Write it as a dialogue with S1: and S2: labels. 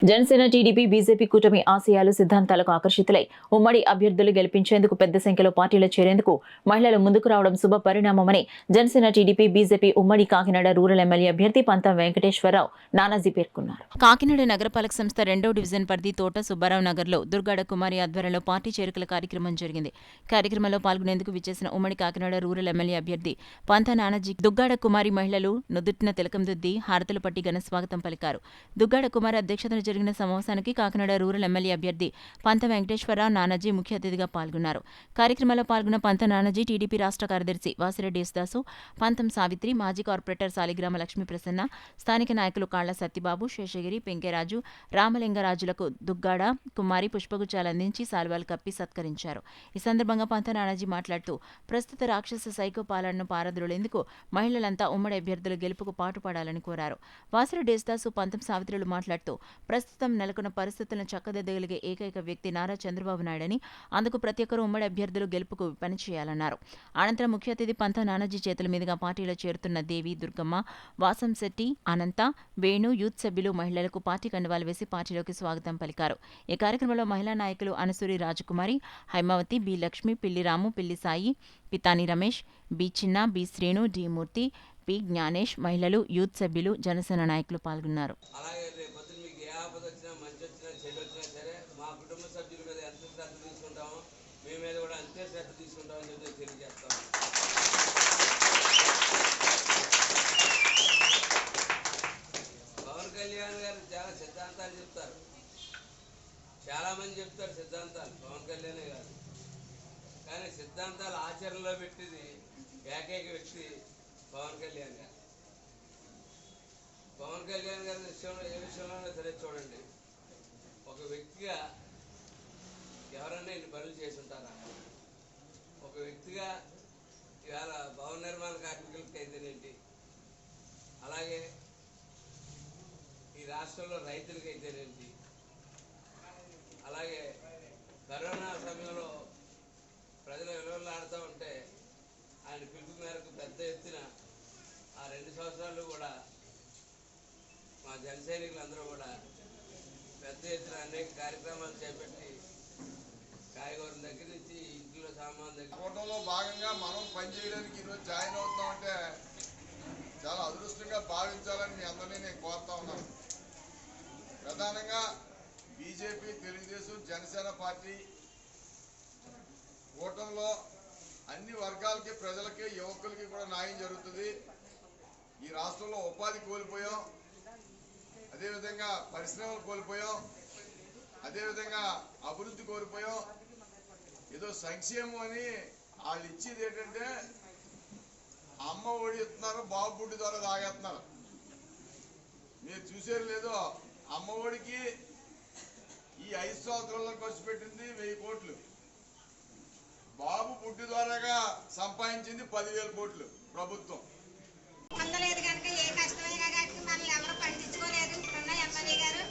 S1: Janasena TDP BJP కూటమి ఆశయాలు సిద్ధాంతాలకు ఆకర్షితులై ఉమ్మడి అభ్యర్థులు గెలిపించేందుకు పెద్ద సంఖ్యలో పార్టీలో చేరేందుకు మహిళలు ముందుకు రావడం శుభ పరిణామమని జనసేన టీడీపీ బీజేపీ ఉమ్మడి కాకినాడ రూరల్ ఎమ్మెల్యే అభ్యర్థి పంతం వెంకటేశ్వరరావు నానాజీ పేర్కొన్నారు. కాకినాడ నగరపాలక సంస్థ 2వ డివిజన్ పరిధి తోట సుబ్బారావు నగర్లో దుర్గాడ కుమారి ఆధ్వర్యంలో పార్టీ చేరికల కార్యక్రమం జరిగింది. కార్యక్రమంలో పాల్గొనేందుకు విచ్చేసిన ఉమ్మడి కాకినాడ రూరల్ ఎమ్మెల్యే అభ్యర్థి పంత నానాజీ దుగ్గాడ కుమారి మహిళలు నుదుటిన తిలకం దిద్ది హారతులు పట్టి ఘన స్వాగతం పలికారు. దుగ్గాడ కుమారి అధ్యక్షతన జరిగిన సమావేశానికి కాకినాడ రూరల్ ఎమ్మెల్యే అభ్యర్థి పంత వెంకటేశ్వరరావు నానాజీ ముఖ్య అతిథిగా పాల్గొన్నారు. కార్యక్రమంలో పాల్గొన్న పంత నానాజీ టీడీపీ రాష్ట్ర కార్యదర్శి వాసిరెడ్డి యేసుదాసు, పంతం సావిత్రి, మాజీ కార్పొరేటర్ సాలిగ్రామ లక్ష్మీ ప్రసన్న, స్థానిక నాయకులు కాళ్ల సత్యబాబు, శేషగిరి, పెంకెరాజు, రామలింగరాజులకు దుగ్గాడ కుమారి పుష్పగుచ్చాలు అందించి శాలువాలు కప్పి సత్కరించారు. ఈ సందర్భంగా పంత నానాజీ మాట్లాడుతూ ప్రస్తుత రాక్షస సైకో పాలనను పారద్రోలేందుకు మహిళలంతా ఉమ్మడి అభ్యర్థుల గెలుపుకు పాటుపడాలని కోరారు. వాసిరెడ్డి యేసుదాసు, పంతం సావిత్రులు మాట్లాడుతూ ప్రస్తుతం నెలకొన్న పరిస్థితులను చక్కదిద్దగలిగే ఏకైక వ్యక్తి నారా చంద్రబాబు నాయుడని, అందుకు ప్రతి ఒక్కరూ ఉమ్మడి అభ్యర్థులు గెలుపుకు పనిచేయాలన్నారు. అనంతరం ముఖ్య అతిథి పంత నానాజీ చేతుల మీదుగా పార్టీలో చేరుతున్న దేవి, దుర్గమ్మ, వాసంశెట్టి, అనంత, వేణు యూత్ సభ్యులు మహిళలకు పార్టీ కండువాలు వేసి పార్టీలోకి స్వాగతం పలికారు. ఈ కార్యక్రమంలో మహిళా నాయకులు అనసూరి రాజకుమారి, హైమావతి, బి లక్ష్మి, పిల్లి రాము, పిల్లి సాయి, పితాని రమేష్, బి చిన్న, బి శ్రీను, డి మూర్తి, పి జ్ఞానేష్, మహిళలు, యూత్ సభ్యులు, జనసేన నాయకులు పాల్గొన్నారు.
S2: మీ మీద కూడా అంతే శ్రద్ధ తీసుకుంటామని చెప్పి తెలియజేస్తాం. పవన్ కళ్యాణ్ గారు చాలా సిద్ధాంతాలు చెప్తారు, చాలా మంది చెప్తారు సిద్ధాంతాలు పవన్ కళ్యాణ్ గారు, కానీ సిద్ధాంతాలు ఆచరణలో పెట్టింది ఏకైక వ్యక్తి పవన్ కళ్యాణ్ గారు. పవన్ కళ్యాణ్ గారి విషయంలో ఏ విషయంలోనే సరే చూడండి, ఒక వ్యక్తిగా ఎవరన్నా ఇన్ని పనులు చేసి ఉంటారా? ఒక వ్యక్తిగా ఇవాళ భవన నిర్మాణ కార్మికులకి అయితేనేంటి, అలాగే ఈ రాష్ట్రంలో రైతులకి అయితేనేంటి, అలాగే కరోనా సమయంలో ప్రజలు విలువలాడుతూ ఉంటే ఆయన పిలుపు మేరకు పెద్ద ఎత్తున ఆ 2 సంవత్సరాలు కూడా మా జన సైనికులందరూ కూడా పెద్ద ఎత్తున అనేక కార్యక్రమాలు చేపట్టి కాయగూరల దగ్గర నుంచి ఇంట్లో సామాన్ దగ్గర
S3: కూటంలో భాగంగా మనం పనిచేయడానికి ఈరోజు జాయిన్ అవుతామంటే చాలా అదృష్టంగా భావించాలని మీ అందరినీ నేను కోరుతా ఉన్నాను. ప్రధానంగా బీజేపీ, తెలుగుదేశం, జనసేన పార్టీ కూటంలో అన్ని వర్గాలకి, ప్రజలకి, యువకులకి కూడా న్యాయం జరుగుతుంది. ఈ రాష్ట్రంలో ఉపాధి కోల్పోయాం, అదేవిధంగా పరిశ్రమలు కోల్పోయాం, అదేవిధంగా అభివృద్ధి కోల్పోయాం. ఏదో సంక్షేమం అని వాళ్ళు ఇచ్చేది ఏంటంటే అమ్మ ఒడి ఇస్తున్నారు, బాబు బుడ్డి ద్వారా తాగేస్తున్నారు. మీరు చూసేది లేదో, అమ్మ ఒడికి ఈ 5 సంవత్సరాల్లో ఖర్చు పెట్టింది 1000 కోట్లు, బాబు బుడ్డి ద్వారాగా సంపాదించింది 10,000 కోట్లు ప్రభుత్వం.
S4: పొందలేదు కనుక ఏ కష్టమైనా కానీ మనల్ని ఎవరు పట్టించుకోలేదు. ఇప్పుడున్న ఎమ్మెల్యే గారు